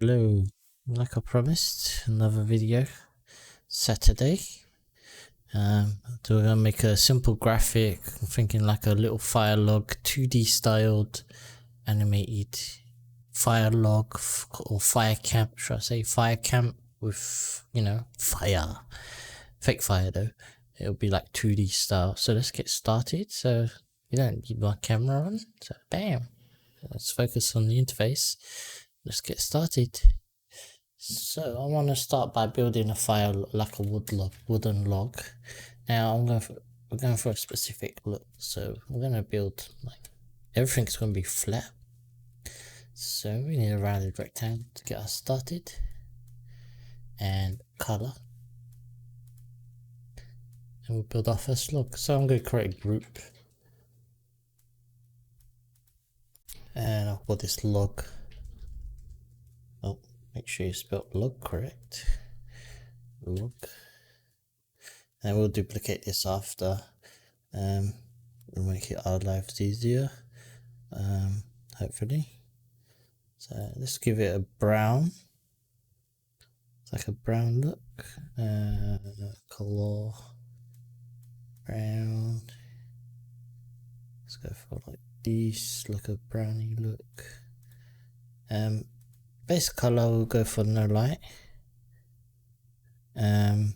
Hello, like I promised, another video, Saturday. So we're gonna make a simple graphic. I'm thinking like a little fire log, 2D styled, animated fire log or fire camp. Should I say fire camp with fire, fake fire though. It'll be like 2D style. So let's get started. So you don't need my camera on. So bam, let's focus on the interface. Let's get started. So I want to start by building a fire like a wooden log. Now we're going for a specific look. So we're going to build like everything's going to be flat. So we need a rounded rectangle to get us started, and color, and we'll build our first log. So I'm going to create a group, and I'll call this log. Oh, make sure you spelled log correct. Log. And we'll duplicate this after. We'll make it our lives easier, hopefully. So let's give it a brown. It's like a brown look. Color brown. Let's go for like this, like a browny look. Base color we'll go for no light. No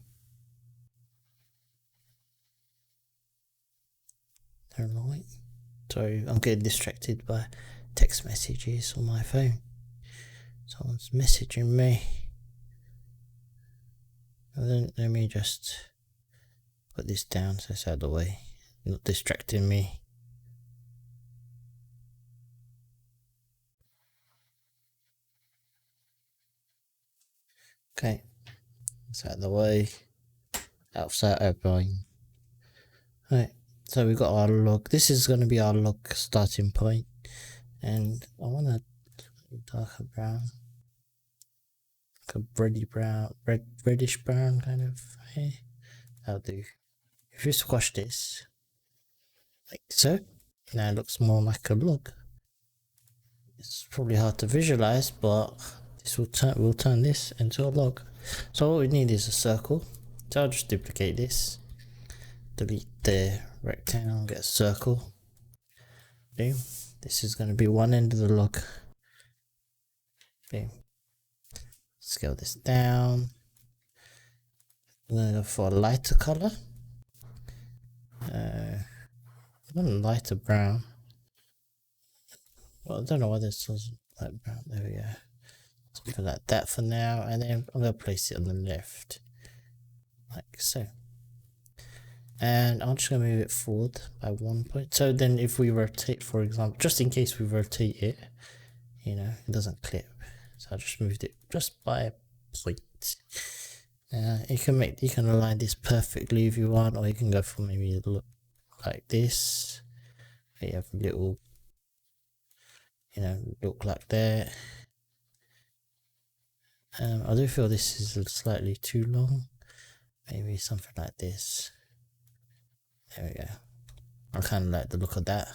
light. Sorry, I'm getting distracted by text messages on my phone. Someone's messaging me. And then let me just put this down so it's out of the way, not distracting me. Okay, it's out of the way. Outside opening. Right, so we've got our log. This is going to be our log starting point, and I want a darker brown, like a reddish brown kind of hair. That'll do. If you squash this like so, now it looks more like a log. It's probably hard to visualize, but this will turn this into a log. So what we need is a circle. So I'll just duplicate this, delete the rectangle, get a circle. Boom. This is going to be one end of the log. Boom. Scale this down. I'm going to go for a lighter color. A lighter brown. Well, I don't know why this was light brown. There we go. Something like that for now, and then I'm going to place it on the left, like so. And I'm just going to move it forward by 1 point. So then if we rotate, for example, just in case we rotate it, it doesn't clip. So I just moved it just by a point. You can align this perfectly if you want, or you can go for maybe a look like this. You have a little, look like that. I do feel this is slightly too long. Maybe something like this. There we go. I kind of like the look of that.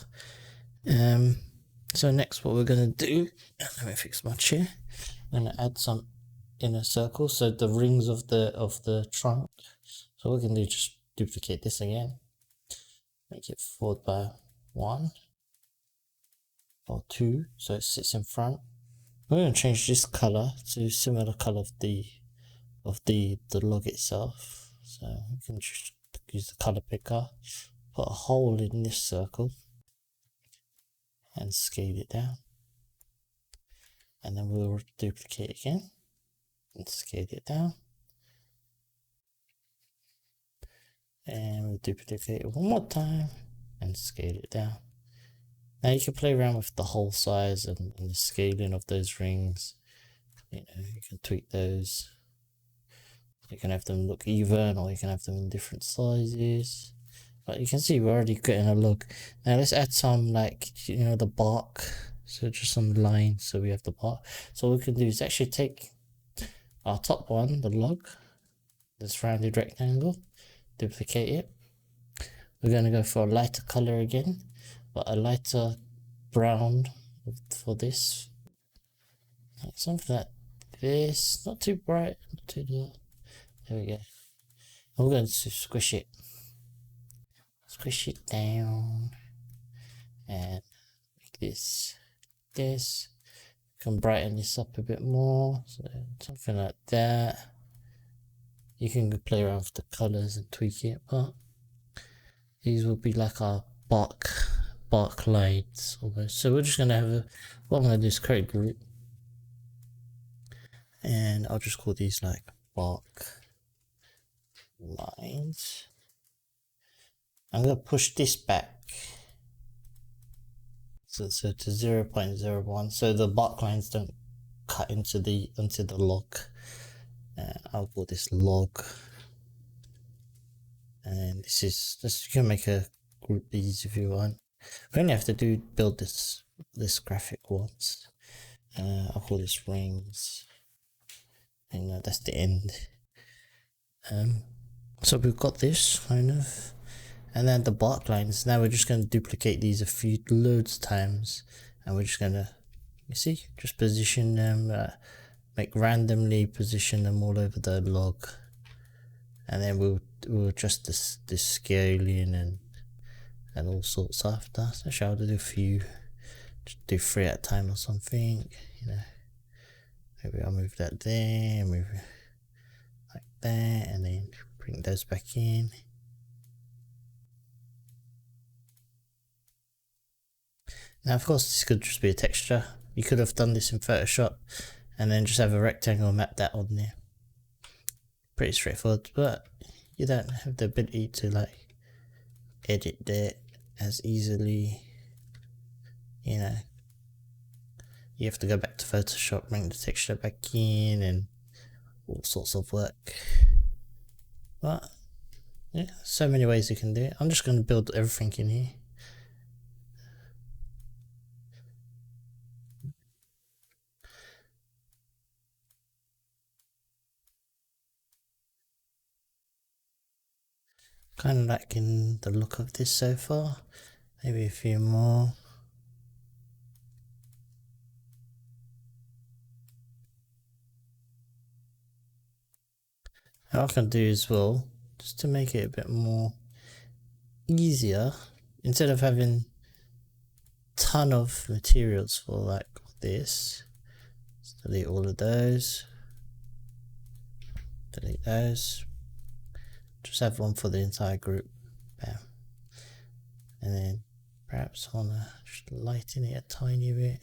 So next what we're going to do, let me fix my chair. I'm going to add some inner circles, so the rings of the trunk. So what we can do is just duplicate this again. Make it forward by 1 or 2, so it sits in front. We're going to change this color to similar color of the log itself. So we can just use the color picker, put a hole in this circle, and scale it down. And then we'll duplicate again and scale it down. And we'll duplicate it one more time and scale it down. Now you can play around with the hole size and the scaling of those rings. You can tweak those. You can have them look even, or you can have them in different sizes. But you can see we're already getting a look. Now let's add some, like, the bark. So just some lines, so we have the bark. So what we can do is actually take our top one, the log, this rounded rectangle, duplicate it. We're going to go for a lighter color again, but a lighter brown for this. Like something that like this. Not too bright, not too dark. There we go. I'm going to squish it. Squish it down. And make this. Can brighten this up a bit more. So something like that. You can play around with the colours and tweak it, but these will be like our bark lines almost. So we're just gonna have what I'm gonna do is create a group, and I'll just call these like bark lines. I'm gonna push this back so to 0.01, so the bark lines don't cut into the log. I'll call this log, and this is just, you can make a group these if you want. We only have to build this graphic once. I'll call this rings, and that's the end. So we've got this kind of, and then the bark lines. Now we're just going to duplicate these loads of times, and we're just going to, you see, just position them, randomly position them all over the log, and then we'll adjust this scaling and all sorts after. So I'll do a few, just do 3 at a time or something, you know. Maybe I'll move that there, move it like that, and then bring those back in. Now of course this could just be a texture. You could have done this in Photoshop and then just have a rectangle and map that on there. Pretty straightforward, but you don't have the ability to like edit that as easily, you know. You have to go back to Photoshop, bring the texture back in, and all sorts of work. But yeah, so many ways you can do it. I'm just going to build everything in here. Kind of liking the look of this so far. Maybe a few more. What I can do as well, just to make it a bit more easier, instead of having a ton of materials for like this, just delete all of those, delete those, just have one for the entire group. Bam. And then perhaps I want to just lighten it a tiny bit.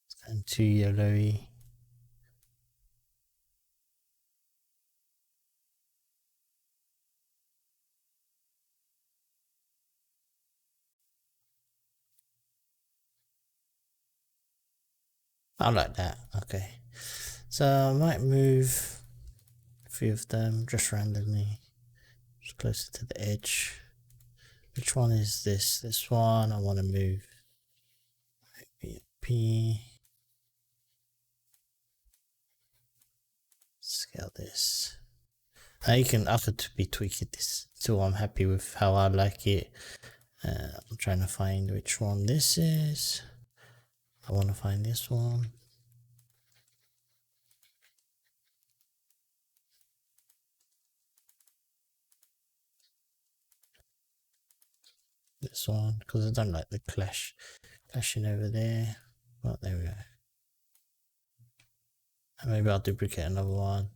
It's kind of too yellowy. I like that. Okay, so I might move a few of them just randomly, just closer to the edge. Which one is this? This one I want to move. Maybe up here. Scale this. Now I could be tweaking this so I'm happy with how I like it. I'm trying to find which one this is. I want to find this one. This one, because I don't like the clashing over there. Well, there we go. And maybe I'll duplicate another one.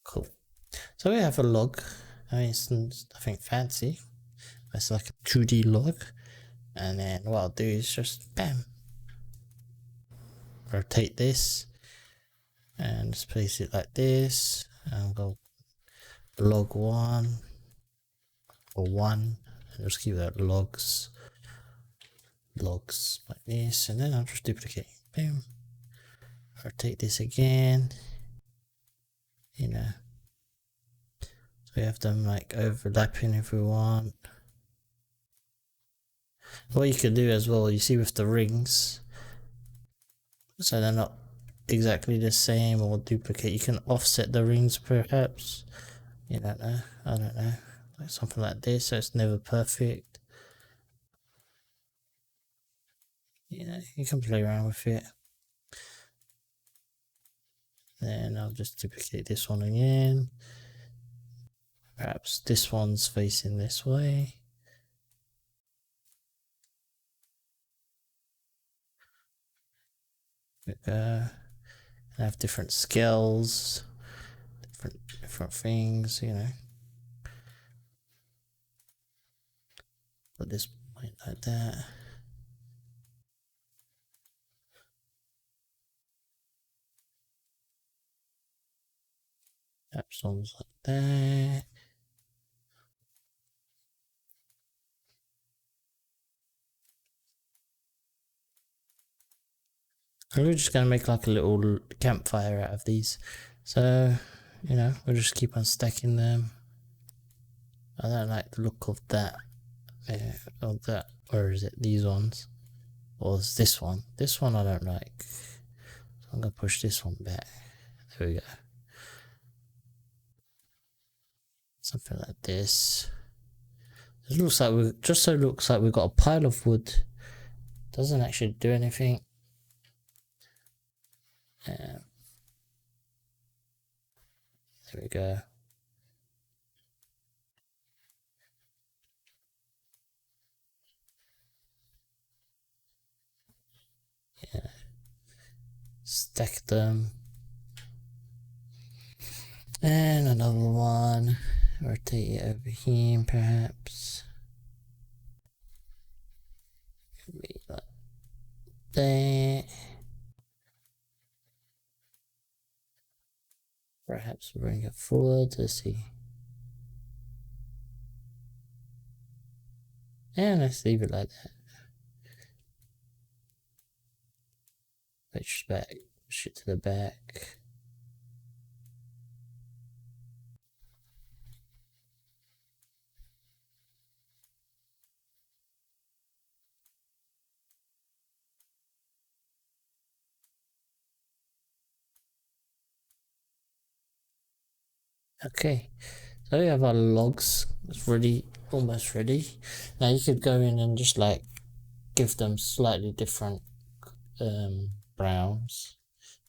Cool. So we have a log. I mean, it's nothing fancy. It's like a 2D log. And then what I'll do is just bam, rotate this and just place it like this, and go log 1 or 1, and just keep that logs like this, and then I'll just duplicate, boom, rotate this again, you know. So we have them like overlapping if we want. What you could do as well, you see with the rings, so they're not exactly the same or duplicate, you can offset the rings perhaps. You don't know, I don't know. Like something like this, so it's never perfect. You know, you can play around with it. Then I'll just duplicate this one again. Perhaps this one's facing this way. There we go. And have different scales, different things, you know. Put this point like that. Perhaps one's like that. And we're just gonna make like a little campfire out of these. So, you know, we'll just keep on stacking them. I don't like the look of that. Of that. Or is it these ones? Or is this one? This one I don't like. So I'm gonna push this one back. There we go. Something like this. It looks like looks like we've got a pile of wood. Doesn't actually do anything. There we go. Yeah. Stack them. And another one. Rotate it over here, perhaps. Maybe like that. Perhaps bring it forward to see. And let's leave it like that. Push back, push it to the back. Okay, so we have our logs. It's ready, almost ready. Now you could go in and just like give them slightly different browns.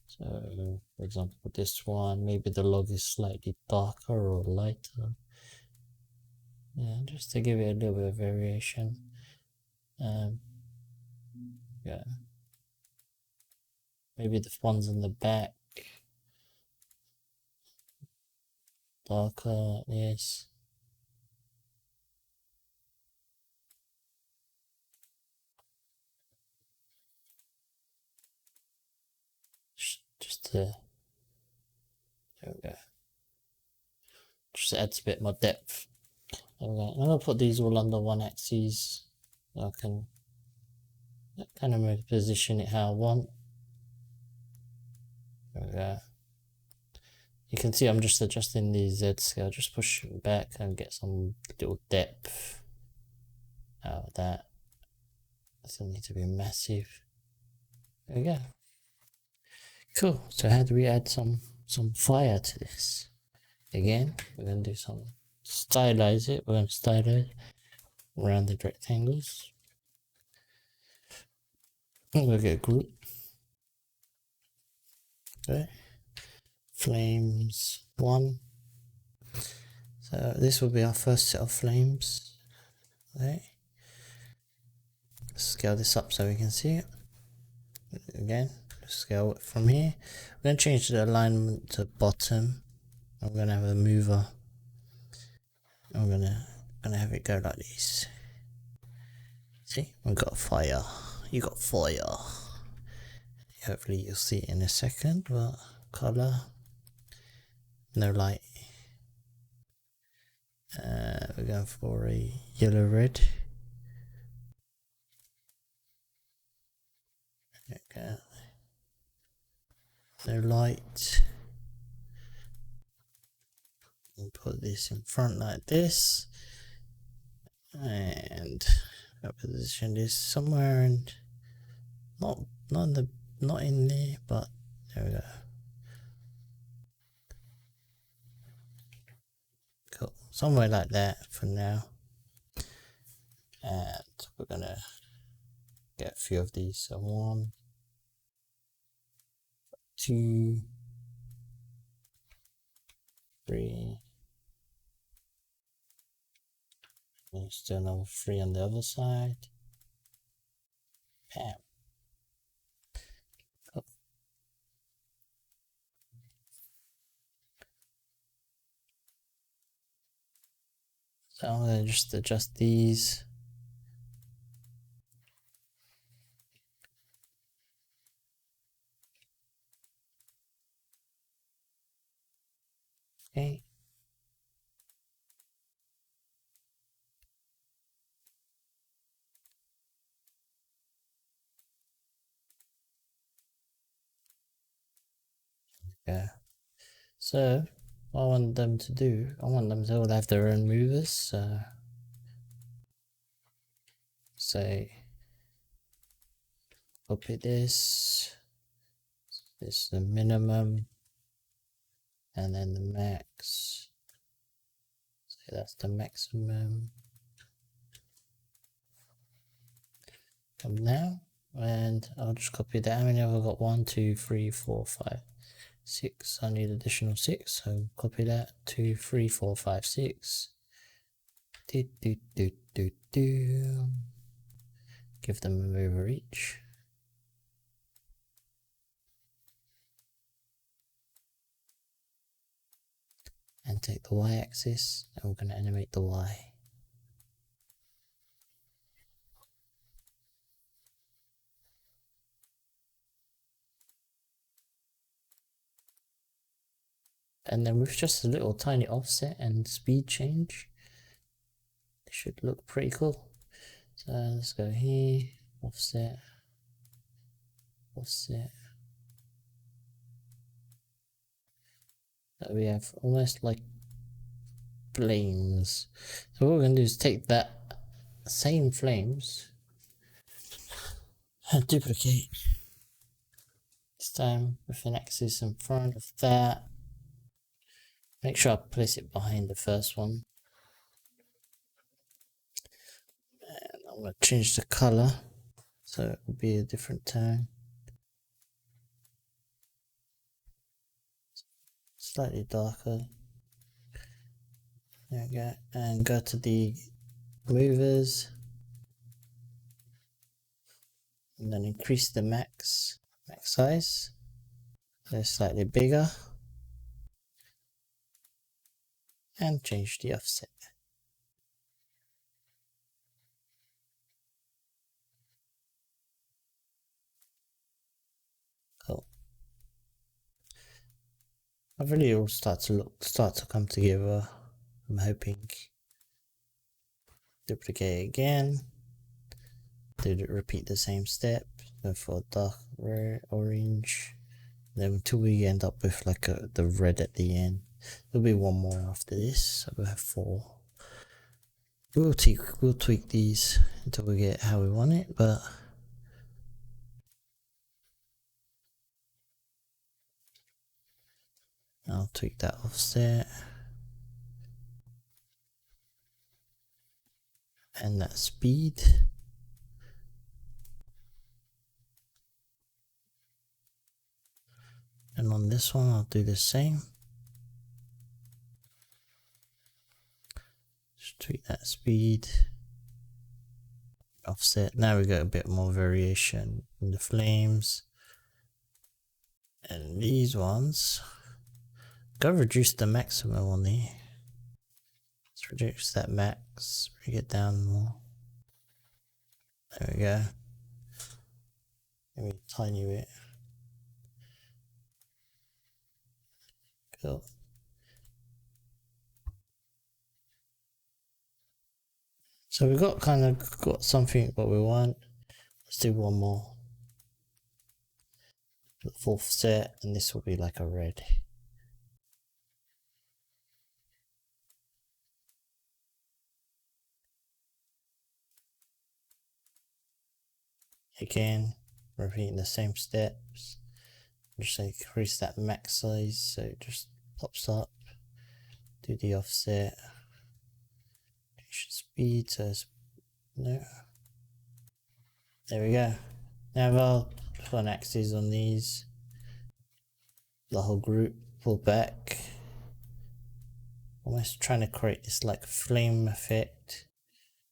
So, for example, this one, maybe the log is slightly darker or lighter. Yeah, just to give it a little bit of variation. Yeah. Maybe the ones in the back. Darker, yes. Just to, there we go. Just adds a bit more depth. There we go. I'm gonna put these all under one axis. So I can kind of position it how I want. There we go. You can see I'm just adjusting the Z scale, just push it back and get some little depth out of that. Doesn't need to be massive. There we go. Cool. So how do we add some fire to this? Again, we're gonna do some stylize it. We're gonna stylize rounded rectangles. I'm gonna get a group. Okay. Flames 1. So this will be our first set of flames. Okay. Scale this up so we can see it. Again, scale it from here. We're going to change the alignment to bottom. I'm going to have a mover. I'm going to have it go like this. See, we've got fire. You got fire. Hopefully you'll see it in a second. But color, no light. We're going for a yellow red. Okay. No light. And put this in front like this, and I'll position this somewhere, and not in there, but there we go. Cool, somewhere like that for now. And we're gonna get a few of these. So 1, 2, 3. And still another 3 on the other side. Bam. Cool. So I'm gonna just adjust these. Okay. Yeah. So what I want them to do, I want them to all have their own movers. So say copy this. This is the minimum, and then the max. So that's the maximum. Come now, and I'll just copy that. How many have I got? 1, 2, 3, 4, 5, 6. I need additional 6, so copy that. 2, 3, 4, 5, 6. Give them a mover each. And take the y-axis, and we're going to animate the y. And then with just a little tiny offset and speed change, it should look pretty cool. So let's go here, offset, offset. So we have almost like flames. So what we're going to do is take that same flames and duplicate. This time with an axis in front of that. Make sure I place it behind the first one. And I'm going to change the color so it will be a different tone. Slightly darker. There we go. And go to the movers. And then increase the max size. They're slightly bigger. And change the offset. Cool. I really all start to come together. I'm hoping. Duplicate again. Repeat the same step. Go for dark red, orange. Then until we end up with like the red at the end. There'll be one more after this, so we'll have 4. We'll tweak these until we get how we want it, but I'll tweak that offset and that speed. And on this one, I'll do the same. Just tweak that speed, offset. Now we got a bit more variation in the flames. And these ones, go reduce the maximum on there. Let's reduce that max, bring it down more. There we go. Maybe a tiny bit. Cool. So we've got something what we want. Let's do one more. The 4th set, and this will be like a red. Again, repeating the same steps. Just increase that max size so it just pops up. Do the offset. Speed says no. There we go. Now I'll put an axis on these. The whole group, pull back. Almost trying to create this like flame effect.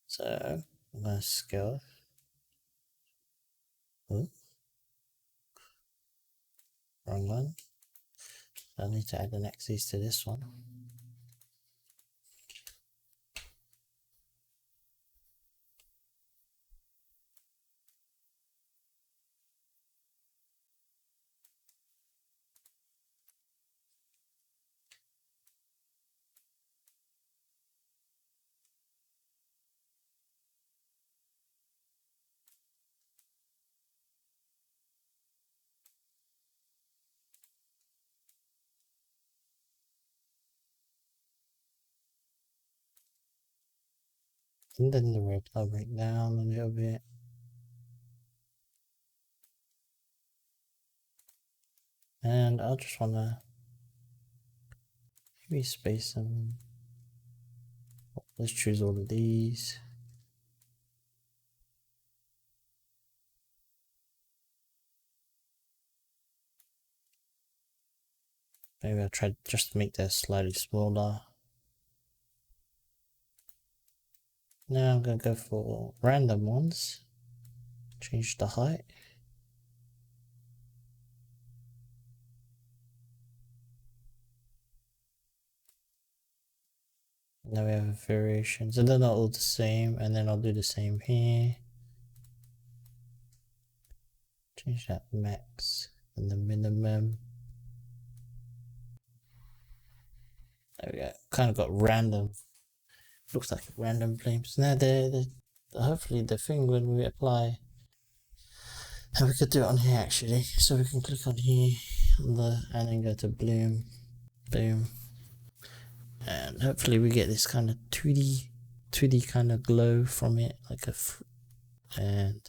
So I'm gonna scale. Ooh. Wrong one. I need to add an axis to this one. And then the red I'll break down a little bit. And I'll just wanna maybe space them. Let's choose all of these. Maybe I'll try just to make that slightly smaller. Now I'm gonna go for random ones. Change the height. Now we have variations, and they're not all the same, and then I'll do the same here. Change that max and the minimum. There we go. Kind of got random. Looks like random flames. Now hopefully the thing when we apply, and we could do it on here actually. So we can click on here and then go to bloom, boom, and hopefully we get this kind of 2D kind of glow from it, like and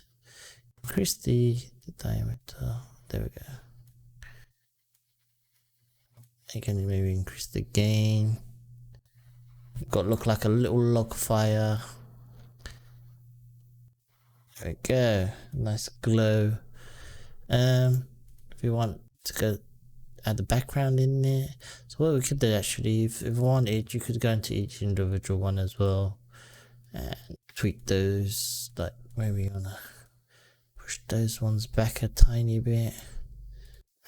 increase the diameter. There we go. You can maybe increase the gain. Got to look like a little log fire. There we go. Nice glow. If you want to go add the background in there. So what we could do actually, if you wanted, you could go into each individual one as well and tweak those. Like maybe you wanna push those ones back a tiny bit,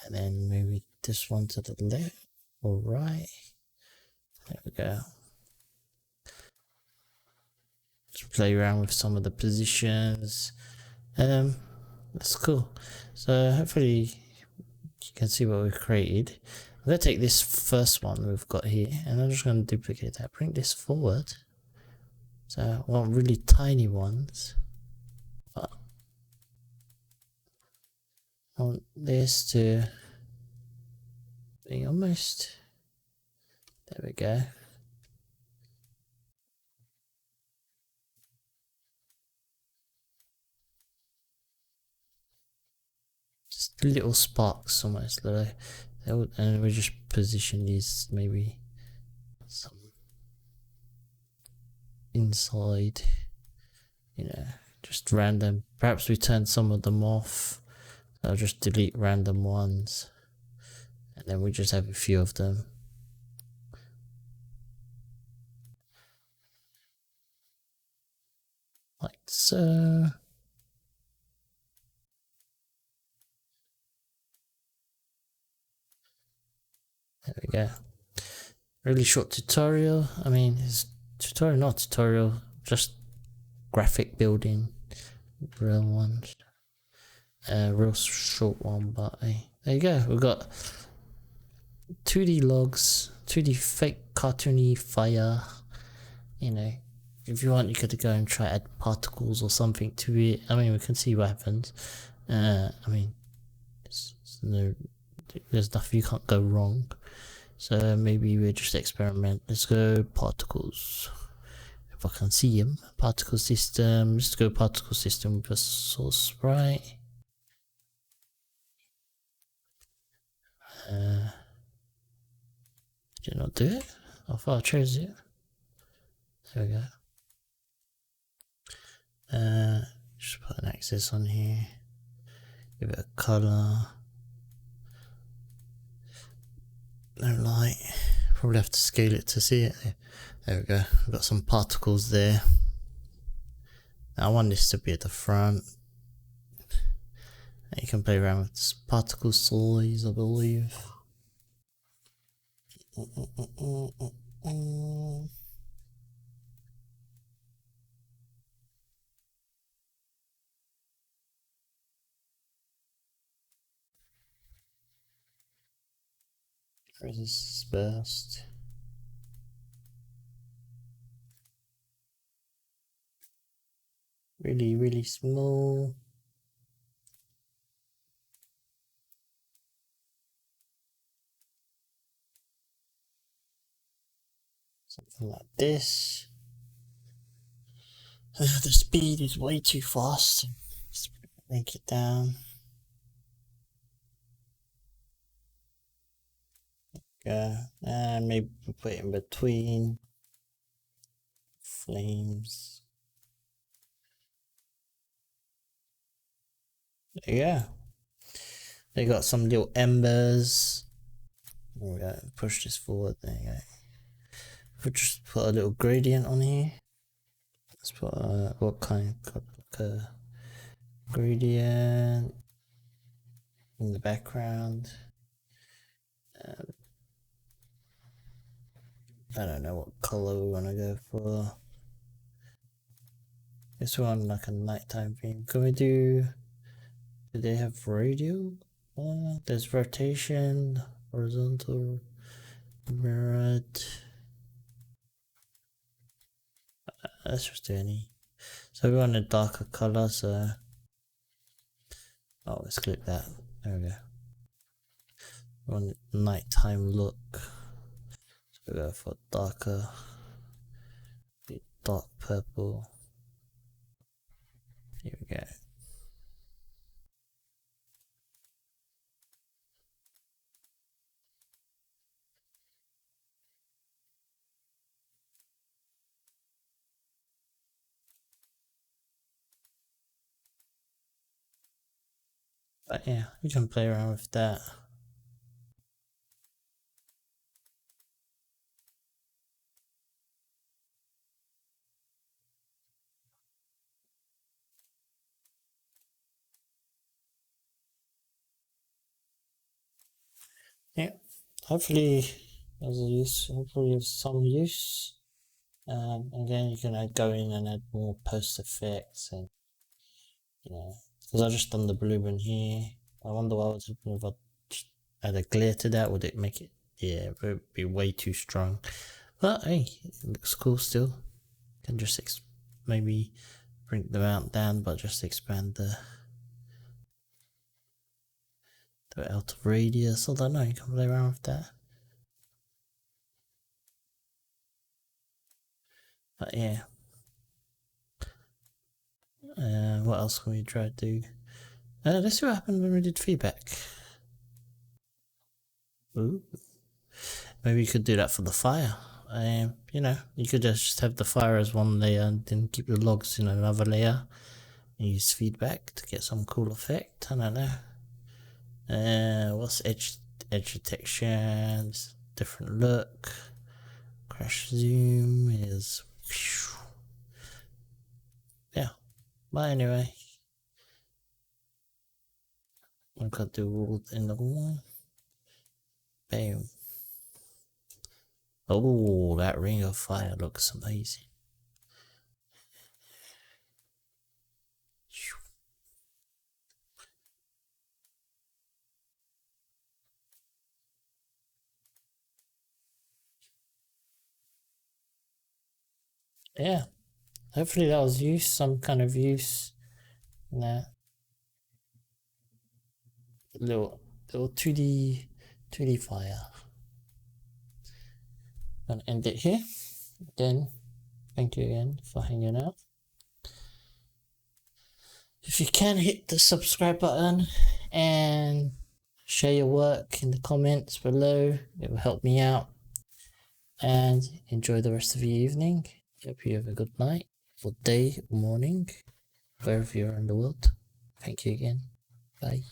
and then maybe this one to the left or right. There we go. Just play around with some of the positions. That's cool. So hopefully you can see what we've created. I'm going to take this first one we've got here, and I'm just going to duplicate that, bring this forward. So I want really tiny ones, but I want this to be almost, there we go. Just little sparks almost, and we just position these maybe some inside, you know, just random. Perhaps we turn some of them off. I'll just delete random ones, and then we just have a few of them. Like so. There we go. Really short tutorial. I mean, it's tutorial, not tutorial, just graphic building. Real ones. Real short one, but hey, there you go. We've got 2D logs, 2D fake cartoony fire. You know, if you want, you could go and try add particles or something to it. I mean, we can see what happens. I mean, there's nothing, you can't go wrong. So maybe we just experiment. Let's go particles. if I can see him. Particle system, let's go particle system with a source sprite. Did it not do it? I thought I chose it. There we go. Just put an axis on here. Give it a colour. No light. Probably have to scale it to see it. There we go. I've got some particles there. Now I want this to be at the front. And you can play around with this particle size, I believe. Resistance burst. Really, really small. Something like this. The speed is way too fast. Let's make it down. Go. And maybe put it in between. Flames. There you go. They got some little embers. There we go. Push this forward. There you go. We'll just put a little gradient on here. Let's put what kind? Got like a gradient in the background. I don't know what color we want to go for. This one like a nighttime theme. Can we do they have radial? There's rotation, horizontal, mirrored. Let's just do any. So we want a darker color, so let's click that. There we go. We want a nighttime look. So we go for darker, dark purple. Here we go. But yeah, we can play around with that. Yeah, hopefully there's a use. Hopefully there's some use. And then you can go in and add more post effects, and because I just done the blue one here. I wonder what would happen if I add a glare to that. Would it make it? Yeah, it would be way too strong. But hey, it looks cool still. Can just maybe bring the amount down, but just expand the out of radius. I don't know. You can play around with that. But yeah. What else can we try to do? Let's see what happened when we did feedback. Ooh. Maybe you could do that for the fire. You could just have the fire as one layer and then keep the logs in another layer. And use feedback to get some cool effect. I don't know. What's edge detection? Different look. Crash zoom is. Yeah. But anyway. I'm gonna do all in the wall. Bam. Oh, that ring of fire looks amazing. Yeah. Hopefully that was use, some kind of use. Nah. Little 2D fire. Gonna end it here. Then Thank you again for hanging out. If you can, hit the subscribe button and share your work in the comments below. It will help me out. And enjoy the rest of your evening. Hope you have a good night, or day, or morning, wherever you are in the world. Thank you again. Bye.